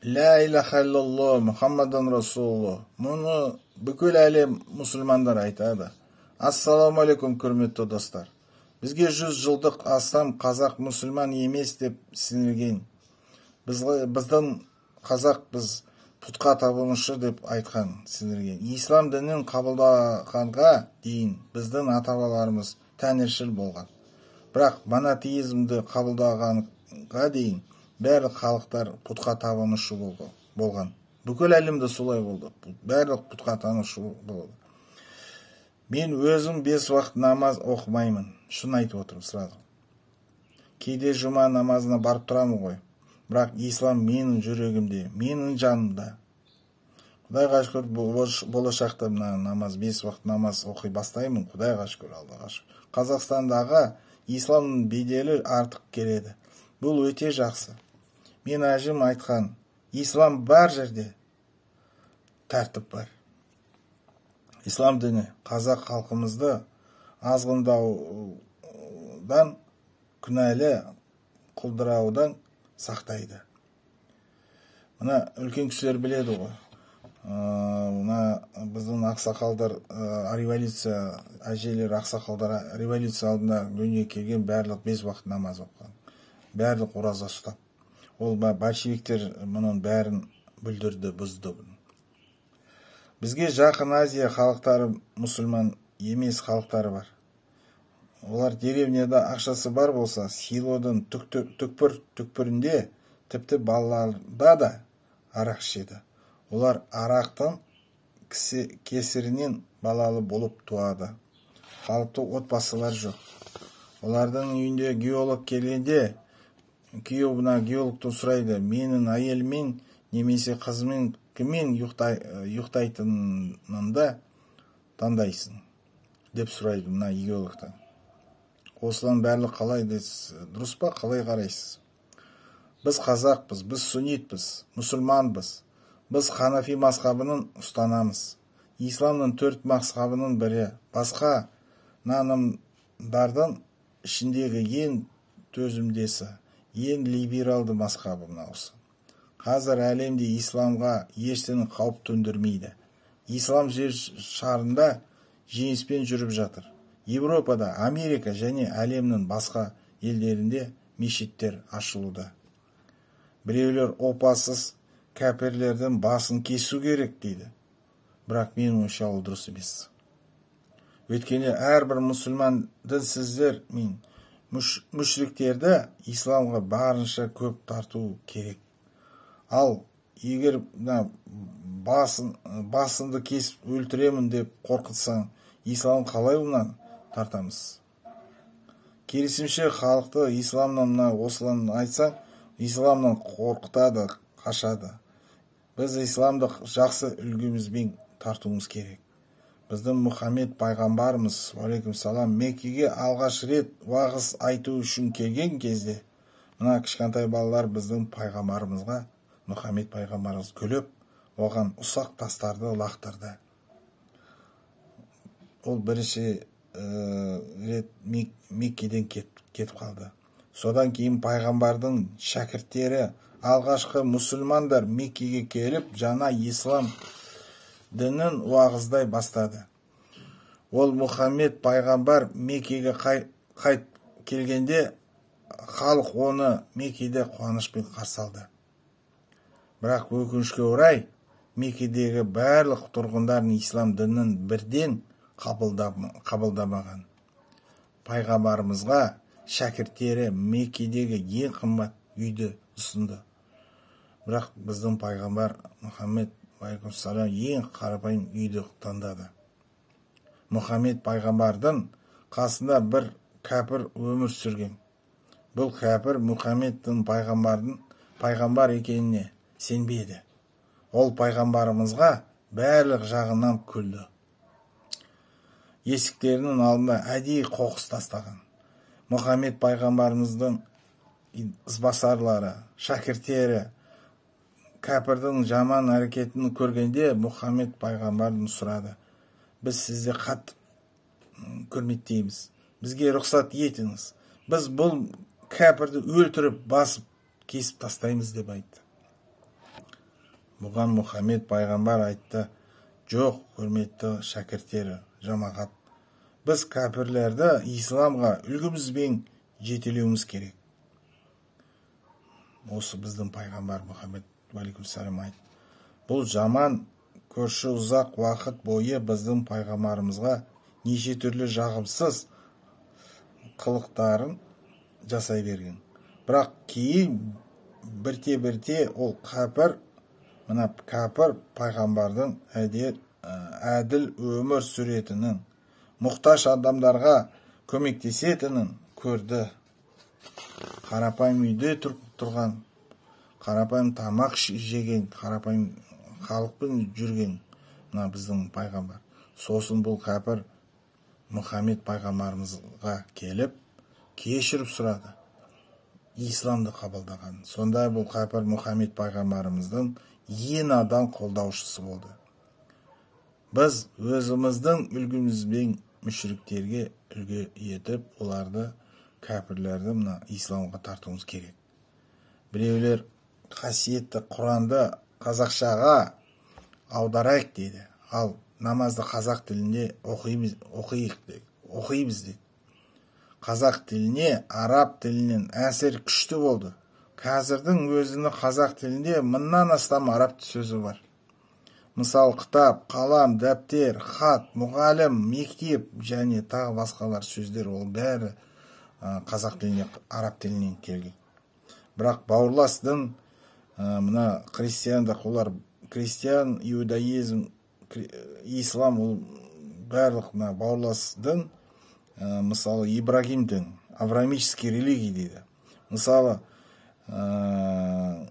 La ilahe illallah Muhammadan Rasulullah. Мұны бүкіл әлем мұсылмандар айтады. Ассаламу алейкум, құрметті достар. Бізге 100 жылдық астам қазақ мұсылман емес деп сенілген. Біздің қазақ біз пұтқа табынушы деп айтқан, сенілген. Ислам дінін қабылдағанға дейін біздің ата-бабаларымыз тәңіршіл болған. Бірақ монотеизмді қабылдағанға дейін барлық халықтар пұтқа табынушы болған. Бүкіл әлемде солай болды. Барлық пұтқа табынушы болды. Мен өзім 5 уақыт намаз оқымаймын. Шын айтып отырмын сразу. Кейде жұма намазына барып тұрамын ғой. Бірақ ислам менің жүрегімде, менің жанымда. Құдайға шүкір, болашақта намаз 5 уақыт намаз оқи бастаймын. Құдайға шүкір, Аллаға шүкір. Қазақстандағы исламның беделі артық келеді. Бұл өте жақсы. Мен әжім айтқан, ислам бар жерде тәртіп бар. Ислам діні қазақ халқымызды азғындаудан, күнәлі құлдыраудан сақтайды. Мына үлкен кісілер біледі ғой. Мына біздің ақсақалдар, революция, әжелер, ақсақалдар революция алдында дүниеге келген, барлық 5 уақыт намаз оқыған. Барлық ораза ұстап. Ол большевиктер мұның бәрін бүлдірді, бұзды. Бізге жақын Азия халықтары мұсылман емес халықтары бар. Олар деревняда ақшасы бар болса, селоның түкпірінде тіпті балаларда да арақ ішеді. Олар арақтың кесірінен балалы болып туады. Қалыпты отбасылар жоқ. Олардың үйінде геолог келгенде, күйеуіне геологтан сұрайды, менің әйелмен немесе қызымен кіммен ұйықтайтынында таңдайсың деп сұрайды мына геологтан. Осыдан барлық қалай дейсіз, дұрыс па, қалай қарайсыз? Біз қазақпыз, біз сүннитпіз, мұсылманбыз. Біз ханафи мазхабының ұстанамыз. Исламның 4 мазхабының бірі. Басқа нанымдардың ішіндегі ең төзімдесі, ең либералды мазхабы осы. Қазір әлемде исламға ештеңе қауіп төндірмейді. Ислам жер шарында жеңіспен жүріп жатыр. Европада, Америка және әлемнің басқа елдерінде мешіттер ашылуда. Біреулер опасыз кәпірлердің басын кесу керек дейді. Бірақ мен ойымша ол дұрыс емес. Өйткені әрбір мұсылман дінсіздер мен мүшриктерді исламға барынша көп тарту керек. Ал егер басынды кесіп өлтіремін деп қорқытсаң, ислам қалай онан тартамыз? Керісінше халықты исламнан осылан айтсаң, исламнан қорқытады, қашады. Біз исламды жақсы үлгімізбен тартуымыз керек. Біздің Мұхаммед пайғамбарымыз, алейкум салам, Меккеге алғаш рет уағыз айту үшін келген кезде, мына кішкентай балалар біздің пайғамбарымызға, Мұхаммед пайғамбарымыз күліп, оған ұсақ тастарды лақтырды. Ол бірінші рет Меккеден кетіп қалды. Содан кейін пайғамбардың шәкірттері, алғашқы мұсылмандар Меккеге келіп, жаңа ислам дінін уағыздай бастады. Ол Мұхаммед пайғамбар Меккеге қайт келгенде, халық оны Меккеде қуанышпен қарсы алды. Бірақ өкінішке орай, Меккедегі барлық тұрғындарын ислам дінін бірден қабылдамаған. Пайғамбарымызға шәкірттері Меккедегі ең қымбат үйді ұсынды. Бірақ біздің пайғамбар Мұхаммед пайғамбар ең қарапайым үйді таңдады. Мұхаммед пайғамбардың қасында бір кәпір өмір сүрген. Бұл кәпір Мұхаммедтің пайғамбар екеніне сенбеді. Ол пайғамбарымызға барлық жағынан күлді. Есіктерінің алдында әдейі қоқыс тастаған. Мұхаммед пайғамбарымыздың ізбасарлары, шәкірттері кәпірдің жаман әрекетін көргенде Мұхаммед пайғамбардың сұрады. Біз сізді қатты көрметтейміз. Бізге рұқсат етіңіз. Біз бұл кәпірді өлтіріп, басып, кесіп тастаймыз деп айтты. Бұған Мұхаммед пайғамбар айтты: жоқ, құрметті шәкірттері, жамағат, біз кәпірлерді исламға үлгімізбен жетелеуіміз керек. Осы біздің пайғамбар Мұхаммед алейкумассалам айтты. Бұл жаман көрші ұзақ уақыт бойы біздің пайғамбарымызға неше түрлі жағымсыз қылықтарын жасай берген. Бірақ кейін бірте-бірте ол кәпір пайғамбардың әділ өмір сүретінін, мұқтаж адамдарға көмектесетінін көрді. Қарапайым үйде тұрған, қарапайым тамақ жеген, қарапайым халықпен жүрген біздің пайғамбар. Сосын бұл кәпір Мұхаммед пайғамбарымызға келіп, кешіріп сұрады. Исламды қабылдаған. Сондай бұл кәпір Мұхаммед пайғамбарымыздың ең адал қолдаушысы болды. Біз өзіміздің үлгімізбен мүшриктерге үлгі етіп, оларды, кәпірлерді исламға тартуымыз керек. Біреулер қасиетті Құранды қазақшаға аударайық дейді. Ал намазды қазақ тілінде оқиық дейді. Қазақ тіліне араб тілінен әсер күшті болды. Қазірдің өзіні қазақ тілінде 1000-нан астам араб сөзі бар. Мысал, кітап, қалам, дәптер, хат, мұғалім, мектеп және тағы басқалар сөздер, ол бәрі қазақ тіліне, араб тілінен келген. Бірақ бауырлас дін, мына христиандық, олар христиан, иудаизм, ислам, ол барлық бауырлас дін. Мысалы, Ибрагим дін, авраамический религия дейді. Мысалы,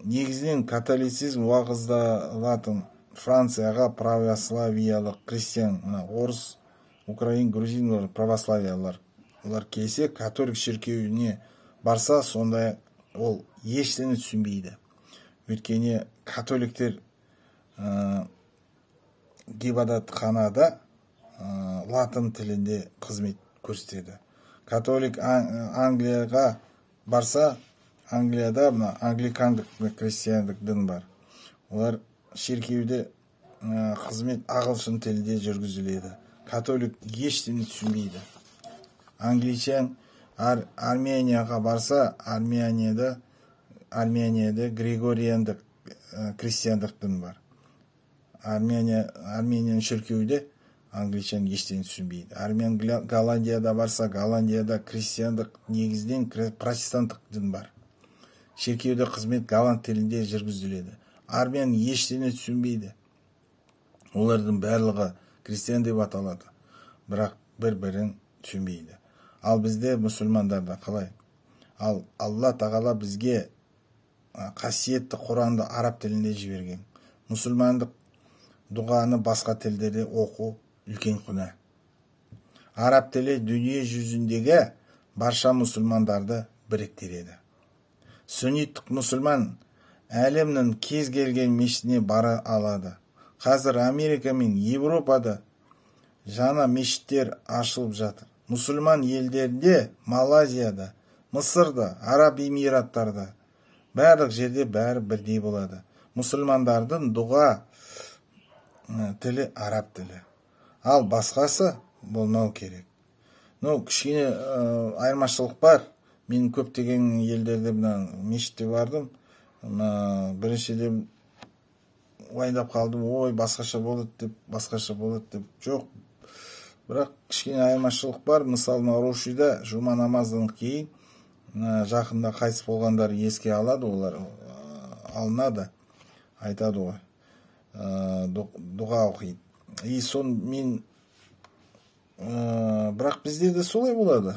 негізінен католицизм уағыздалатын Францияға православиялық христиан, орыс, украин, грузин, православиялар, олар келсе, католик шіркеуіне барса, сондай ол ештеңе түсінбейді. Өйткені католиктер ғибадатханада латын тілінде қызмет көрсетеді. Католик Англияға барса, Англияда англикандық христиандық дін бар. Олар шіркеуде қызмет ағылшын тілінде жүргізіледі. Католик ештеңе түсінбейді. Англичан Арменияға барса, Арменияда григориандық христиандық дін бар. Арменияның шіркеуде англичан ештеңе түсінбейді. Армен Голландияда барса, Голландияда христиандық негізден протестанттық дін бар. Шіркеуде қызмет голланд тілінде жүргізіледі. Армен ештеңе түсінбейді. Олардың барлығы христиан деп аталады. Бірақ бір-бірін түсінбейді. Ал бізде мұсылмандарда қалай? Ал Алла тағала бізге қасиетті Құранды араб тілінде жіберген. Мұсылмандық дұғаны басқа тілдерде оқу үлкен күнә. Араб тілі дүние жүзіндегі барша мұсылмандарды біріктіреді. Сүнниттік мұсылман әлемнің кез келген мешітіне бара алады. Қазір Америка мен Европада жаңа мешіттер ашылып жатыр. Мұсылман елдерінде, Малайзияда, Мысырда, Араб Эмираттарда, барлық жерде бәрі бірдей болады. Мұсылмандардың дұға тілі араб тілі. Ал басқасы болмау керек. Кішкене айырмашылық бар. Мен көптеген елдерде мешітте бардым. Біріншіден уайдап қалдым, ой, басқаша болады деп. Жоқ. Бірақ кішкене айырмашылық бар. Мысалы, Наурушида жұма намаздан кейін жақында қайтыс болғандар еске алады, олар алынады, айтады ғой. Дұға оқиды. И сон мен бірақ бізде де солай болады.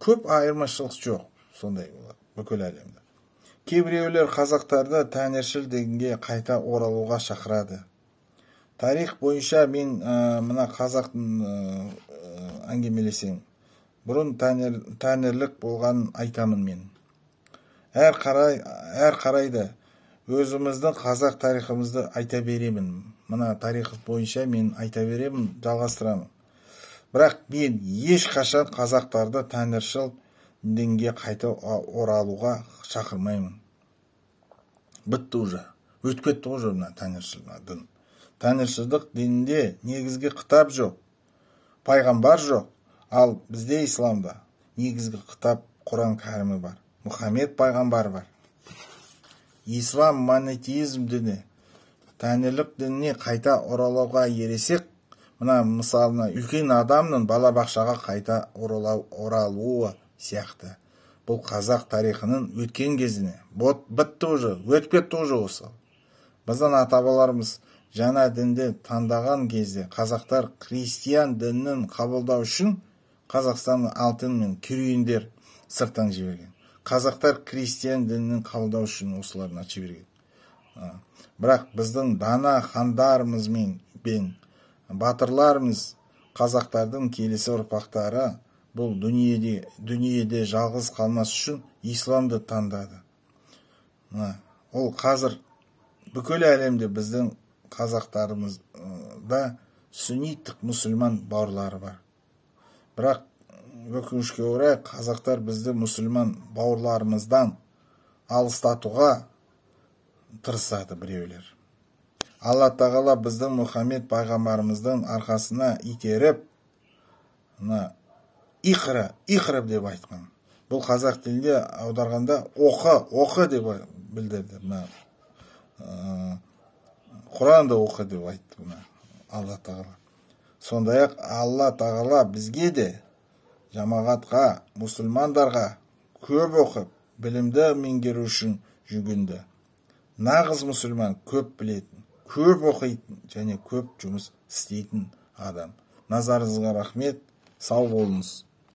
Көп айырмашылық жоқ, сондай болады бүкіл әлемде. Кейбіреулер қазақтарды тәңіршіл дінге қайта оралуға шақырады. Тарих бойынша мен мына қазақтың әңгімелесем, бұрын тәңірлік болғанын айтамын мен. Әр қарайда өзіміздің қазақ тарихымызды айта беремін. Мына тарих бойынша мен айта беремін, жалғастырамын. Бірақ мен ешқашан қазақтарды тәңіршіл дінге қайта оралуға шақырмаймын. бітті уже, өтіп кетті уже мына тәңіршілдік дін. Тәңіршілдік дінінде негізгі кітап жоқ, пайғамбар жоқ. Ал бізде исламда негізгі кітап Құран кәрімі бар, Мұхаммед пайғамбар бар. Ислам монотеизм діні, тәңірлік дініне қайта оралуға ересек, мына мысалына үлкен адамның балабақшаға қайта оралуы сияқты. Бұл қазақ тарихының өткен кезіне бітті уже, өтіп кетті уже осы. Біздің ата-бабаларымыз жаңа дінді таңдаған кезде қазақтар христиан дінін қабылдау үшін Қазақстанның алтын мен керуендер сырттан жіберген. Қазақтар христиан дінін қабылдау үшін осыларына жіберген. Бірақ біздің дана хандарымыз бен батырларымыз, қазақтардың келесі ұрпақтары бұл дүниеде жалғыз қалмас үшін исламды таңдады. Ол қазір бүкіл әлемде біздің қазақтарымызда сүнниттік мұсылман бауырлары бар. Бірақ өкінішке орай қазақтар бізді мұсылман бауырларымыздан алыстатуға тырысады біреулер. Алла тағала біздің Мұхаммед пайғамбарымыздың арқасына итеріп, иқра деп айтқан. Бұл қазақ тілінде аударғанда оқы деп білдірді. Құранды оқы деп айтты Алла тағала. Сондай-ақ Алла тағала бізге де, жамағатқа, мұсылмандарға көп оқып, білімді меңгеру үшін жүгінді. Нағыз мұсылман көп білетін, көп оқитын және көп жұмыс істейтін адам. Назарыңызға рахмет, сау болыңыз.